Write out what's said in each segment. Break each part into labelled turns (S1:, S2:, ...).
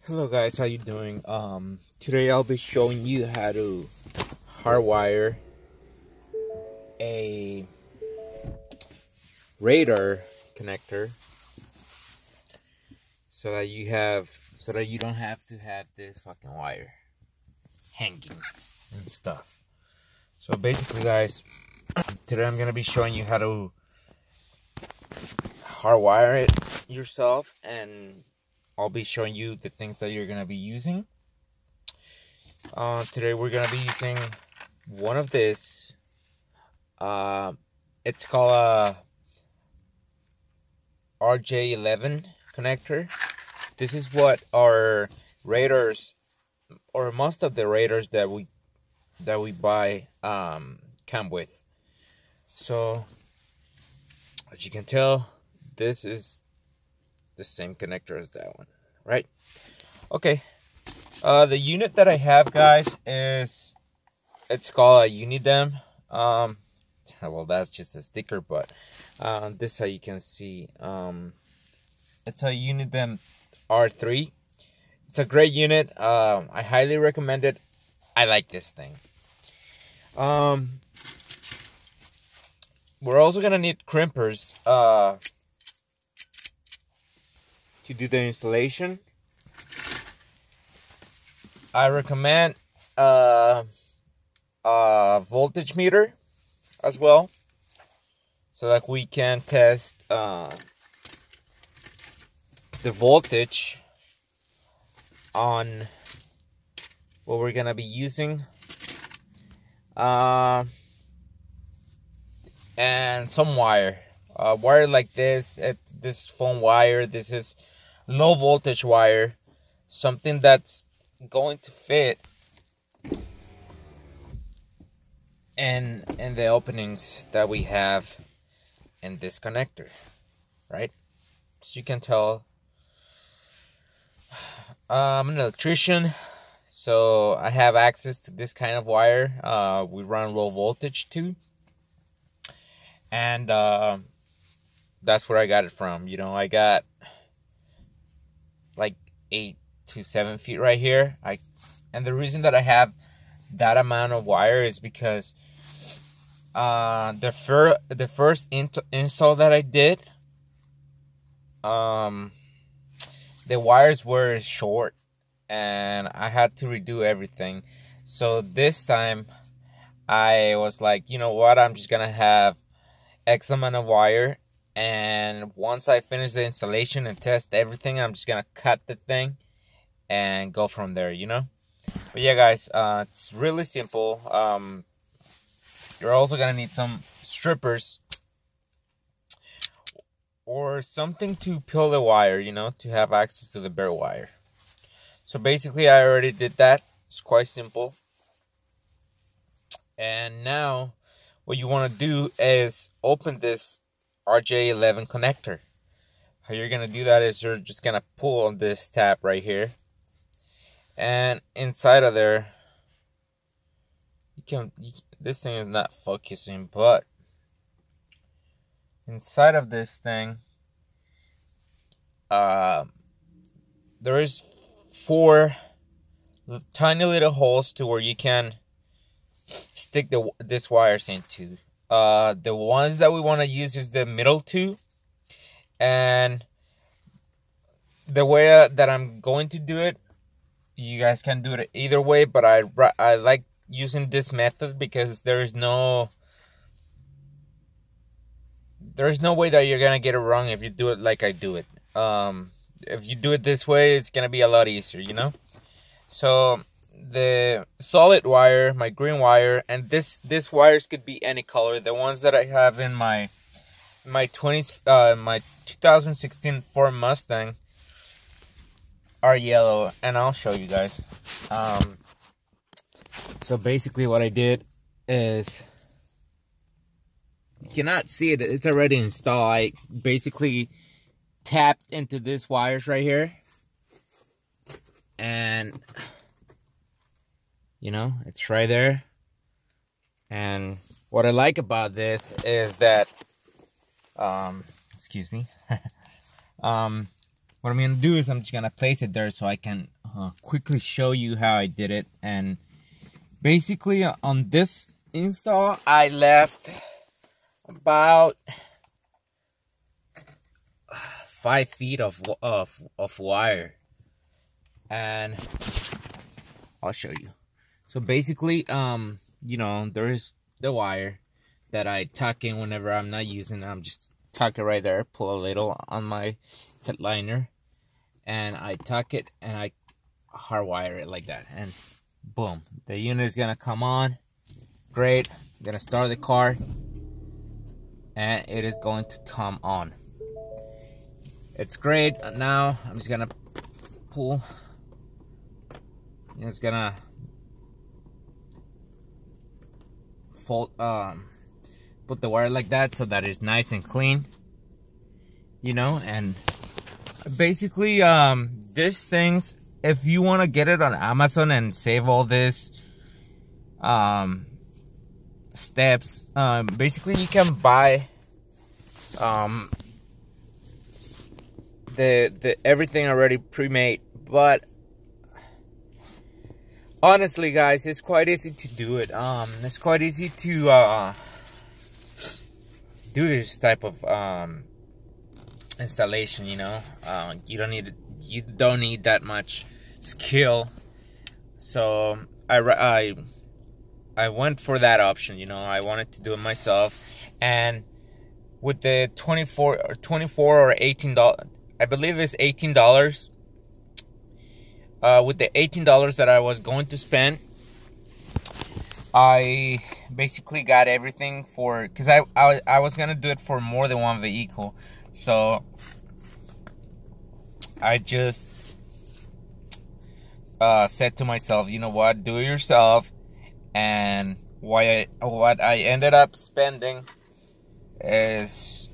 S1: Hello guys, how you doing? Today I'll be showing you how to hardwire a radar connector so that you don't have to have this fucking wire hanging and stuff. So basically guys, today I'm gonna be showing you how to hardwire it yourself, and I'll be showing you the things that you're gonna be using. Today we're gonna be using one of this. It's called a RJ11 connector. This is what our radars, or most of the radars that we buy, come with. So as you can tell, this is the same connector as that one, right? Okay. The unit that I have, guys, it's called a Uniden. Well, that's just a sticker, but this, how you can see, it's a Uniden R3. It's a great unit. I highly recommend it. I like this thing. We're also gonna need crimpers to do the installation. I recommend a voltage meter as well, so that we can test the voltage on what we're gonna be using, and some wire, wire like this. This phone wire. This is low voltage wire, something that's going to fit in the openings that we have in this connector, right? As you can tell, I'm an electrician, so I have access to this kind of wire. We run low voltage too, and that's where I got it from. You know, I got like 8 to 7 feet right here. And the reason that I have that amount of wire is because the first install that I did, the wires were short and I had to redo everything. So this time I was like, you know what, I'm just gonna have X amount of wire, and once I finish the installation and test everything, I'm just gonna cut the thing and go from there, you know. But yeah guys, it's really simple. You're also gonna need some strippers or something to peel the wire, you know, to have access to the bare wire. So basically I already did that. It's quite simple. And now what you want to do is open this RJ11 connector. How you're gonna do that is you're just gonna pull on this tab right here, and inside of there, this thing is not focusing, but inside of this thing, there is 4 tiny little holes to where you can stick this wires into. The ones that we want to use is the middle 2, and the way that I'm going to do it, you guys can do it either way, but I like using this method because there's no way that you're gonna get it wrong if you do it like I do it. If you do it this way, it's gonna be a lot easier, you know. So the solid wire, my green wire, and this wires could be any color. The ones that I have in my 2016 Ford Mustang are yellow, and I'll show you guys. So basically what I did is, you cannot see it, it's already installed. I basically tapped into these wires right here, and you know, it's right there. And what I like about this is that excuse me what I'm gonna do is I'm just gonna place it there so I can quickly show you how I did it. And basically on this install, I left about 5 feet of wire, and I'll show you. So basically, you know, there is the wire that I tuck in whenever I'm not using it. I'm just tuck it right there, pull a little on my headliner, and I tuck it and I hardwire it like that, and boom, the unit is gonna come on. Great. I'm gonna start the car, and it is going to come on. It's great. Now I'm just gonna pull. It's gonna fold, put the wire like that so that it's nice and clean, you know. And basically, these things, if you want to get it on Amazon and save all this steps, basically you can buy the everything already pre-made. But honestly, guys, it's quite easy to do it. It's quite easy to do this type of installation, you know. You don't need that much skill. So I went for that option, you know. I wanted to do it myself, and with the 24 or $18, I believe it's $18. With the $18 that I was going to spend, I basically got everything for, because I was gonna do it for more than one vehicle. So I just said to myself, you know what, do it yourself. And what I ended up spending is,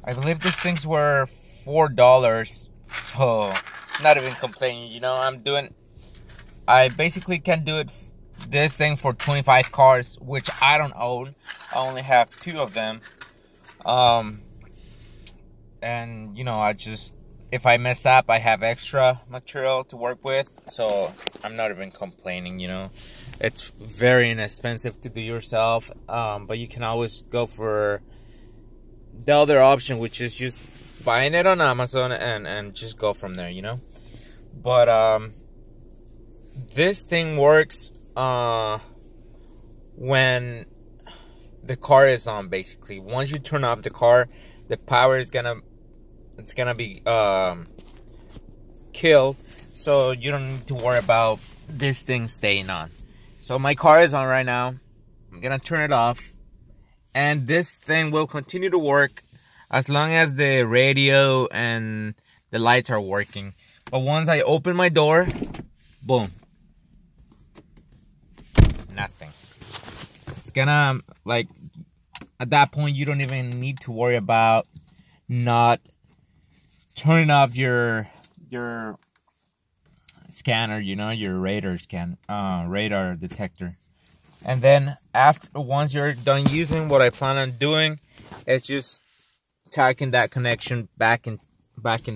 S1: I believe these things were $4. So not even complaining, you know. I basically can do this thing for 25 cars, which I don't own. I only have 2 of them. And you know, if I mess up, I have extra material to work with, so I'm not even complaining, you know. It's very inexpensive to do yourself, but you can always go for the other option, which is just buying it on Amazon and just go from there, you know. But this thing works when the car is on. Basically, once you turn off the car, the power is gonna be killed, so you don't need to worry about this thing staying on. So my car is on right now. I'm gonna turn it off, and this thing will continue to work as long as the radio and the lights are working. But once I open my door, boom, nothing. It's gonna, like, at that point you don't even need to worry about not turning off your scanner, you know, your radar detector. And then once you're done using, what I plan on doing is just tacking that connection back in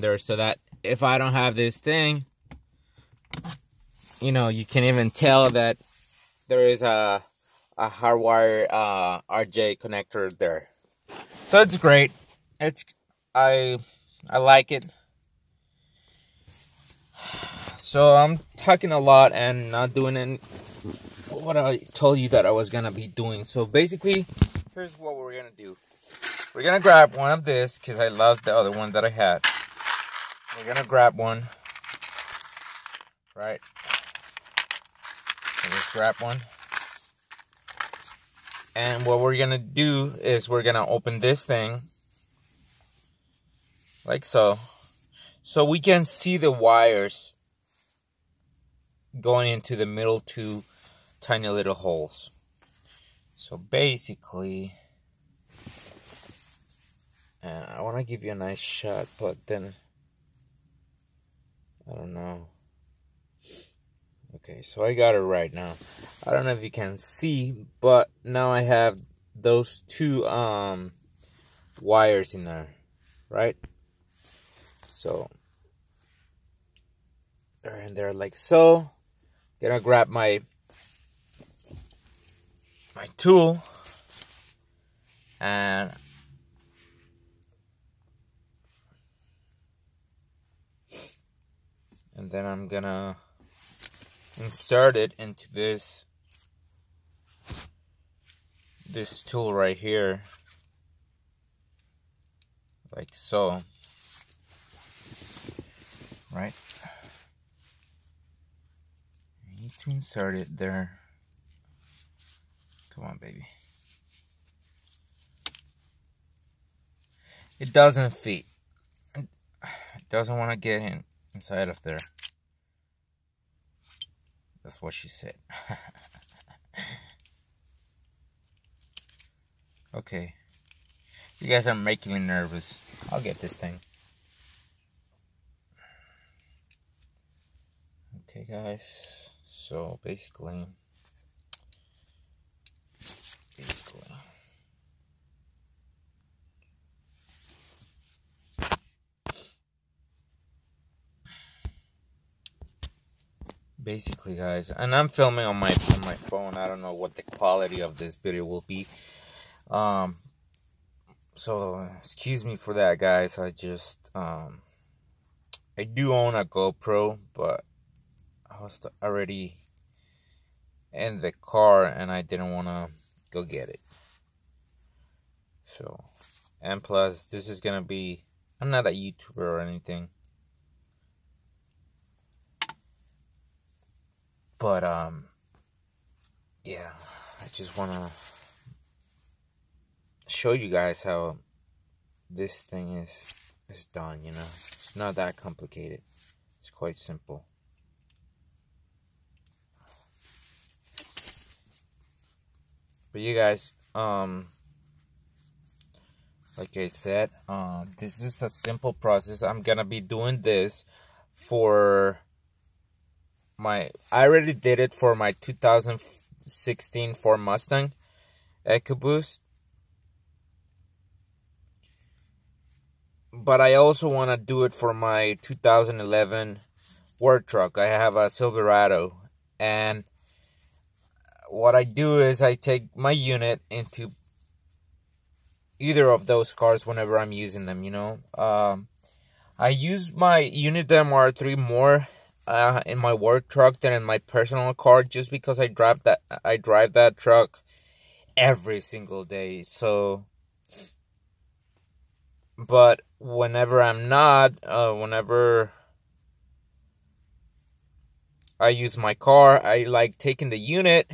S1: there, so that if I don't have this thing, you know, you can even tell that there is a hardwire RJ connector there. So it's great. I like it. So I'm talking a lot and not doing what I told you that I was gonna be doing. So basically, here's what we're gonna do. We're gonna grab one of this, because I lost the other one that I had. We're gonna grab one, right? Let's grab one. And what we're gonna do is we're gonna open this thing like so we can see the wires going into the middle 2 tiny little holes. So basically, I want to give you a nice shot, but then I don't know. Okay, so I got it right now. I don't know if you can see, but now I have those 2 wires in there. right? So they're in there like so. Gonna grab my tool and then I'm gonna insert it into this tool right here, like so, right? You need to insert it there. Come on, baby. It doesn't fit. It doesn't want to get inside of there. That's what she said. Okay. You guys are making me nervous. I'll get this thing. Okay, guys. So basically. Basically, guys, and I'm filming on my phone. I don't know what the quality of this video will be. So excuse me for that, guys. I just I do own a GoPro, but I was already in the car and I didn't want to go get it. So, and plus, this is gonna be, I'm not a YouTuber or anything, but yeah, I just wanna show you guys how this thing is done. You know, it's not that complicated. It's quite simple. But you guys, like I said, this is a simple process. I'm gonna be doing this for I already did it for my 2016 Ford Mustang EcoBoost. But I also want to do it for my 2011 work truck. I have a Silverado. And what I do is I take my unit into either of those cars whenever I'm using them, you know. I use my Uniden R3 more in my work truck than in my personal car, just because I drive that truck every single day. So, but whenever I'm not, whenever I use my car, I like taking the unit,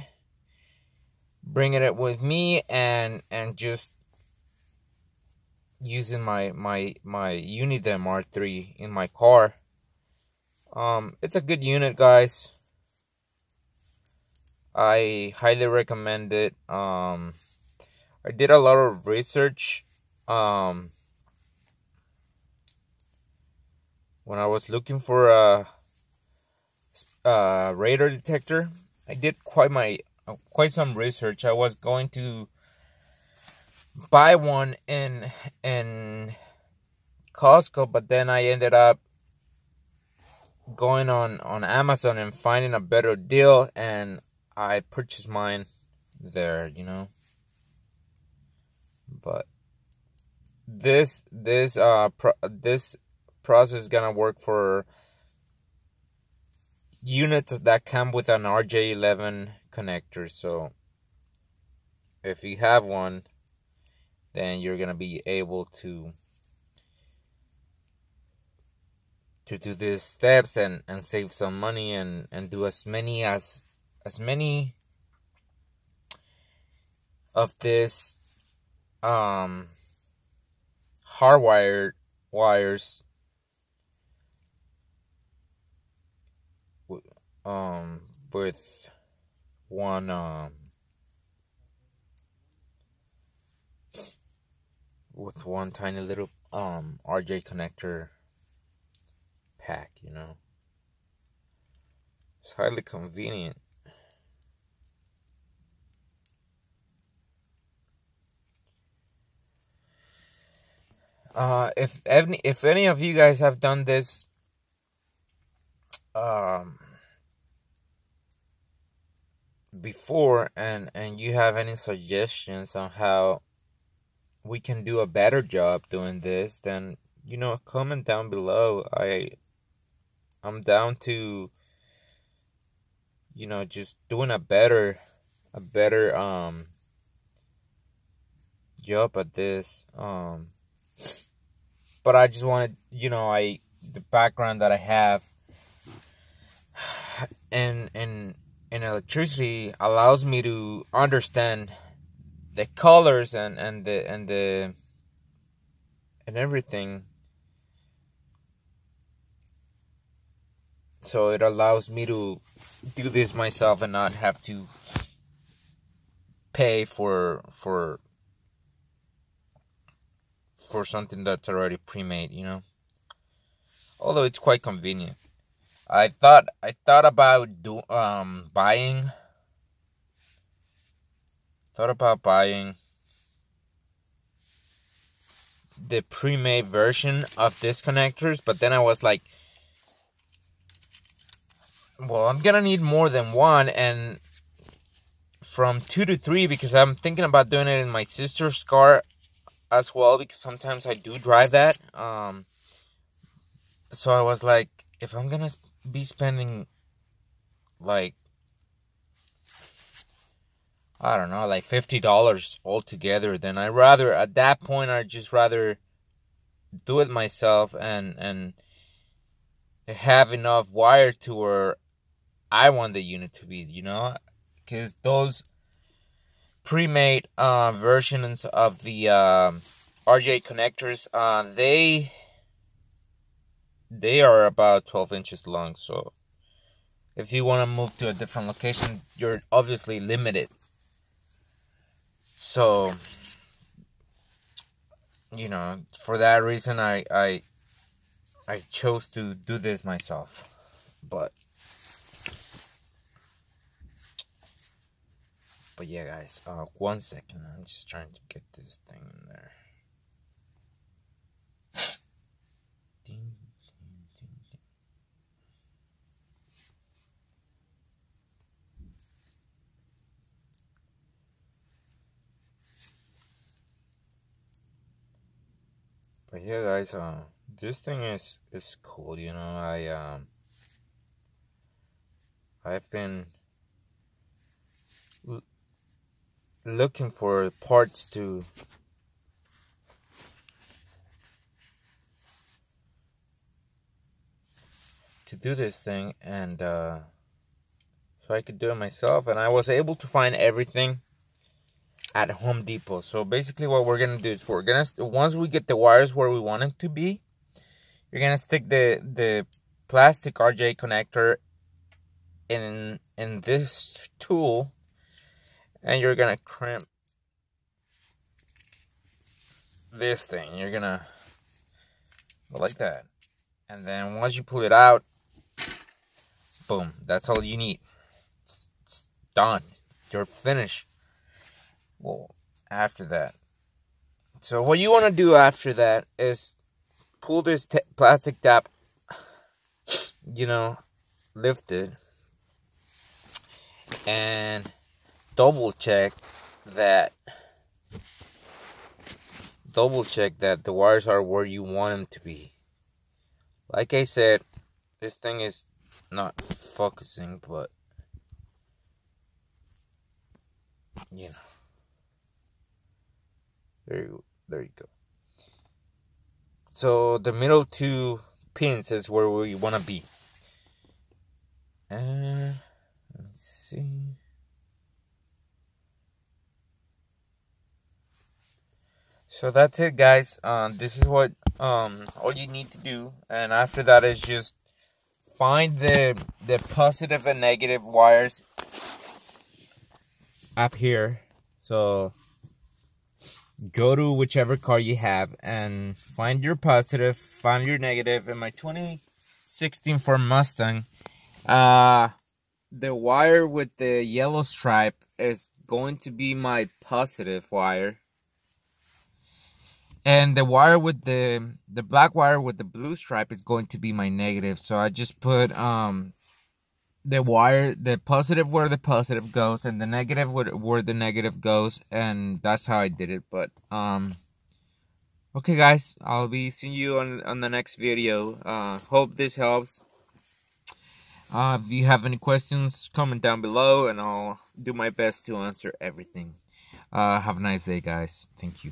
S1: bringing it with me, and just using my Uniden R3 in my car. It's a good unit, guys. I highly recommend it. I did a lot of research when I was looking for a radar detector. I did quite some research. I was going to buy one in Costco, but then I ended up going on Amazon and finding a better deal, and I purchased mine there, you know. But this process is gonna work for units that come with an RJ11 connector. So if you have one, then you're gonna be able to do these steps and save some money and do as many of this hardwired wires with one tiny little RJ connector pack, you know. It's highly convenient. If any of you guys have done this, before, and you have any suggestions on how we can do a better job doing this, then comment down below. I'm down to just doing a better job at this. But I just wanted, the background that I have in electricity allows me to understand the colors and everything. So it allows me to do this myself and not have to pay for something that's already pre-made, Although it's quite convenient. I thought about buying the pre-made version of these connectors, but then I was like, well, I'm gonna need more than one, and from 2 to 3, because I'm thinking about doing it in my sister's car as well, because sometimes I do drive that. So I was like, if I'm gonna be spending like, I don't know, like $50 altogether, then at that point I'd just rather do it myself and have enough wire to where I want the unit to be, because those pre-made versions of the RJ connectors, they are about 12 inches long. So if you want to move to a different location, you're obviously limited. So for that reason, I chose to do this myself. But yeah, guys, 1 second. I'm just trying to get this thing in there. Ding, ding, ding, ding. But yeah, guys, this thing is cool. I've been looking for parts to do this thing, and so I could do it myself, and I was able to find everything at Home Depot. So basically what we're gonna do is once we get the wires where we want it to be, you're gonna stick the plastic RJ connector in this tool, and you're gonna crimp this thing. You're gonna go like that, and then once you pull it out, boom, that's all you need. It's done. You're finished. Well, after that, so what you want to do after that is pull this plastic tab, lift it, and double check that the wires are where you want them to be. Like I said, this thing is not focusing, but there you go. So the middle 2 pins is where we want to be. And let's see. So that's it, guys. This is what all you need to do, and after that is just find the positive and negative wires up here. So go to whichever car you have and find your positive, find your negative. In my 2016 Ford Mustang, the wire with the yellow stripe is going to be my positive wire, And the wire with the black wire with the blue stripe is going to be my negative. So I just put the wire, the positive where the positive goes, and the negative where the negative goes, and that's how I did it. But okay, guys, I'll be seeing you on the next video. Hope this helps. If you have any questions, comment down below, and I'll do my best to answer everything. Have a nice day, guys. Thank you.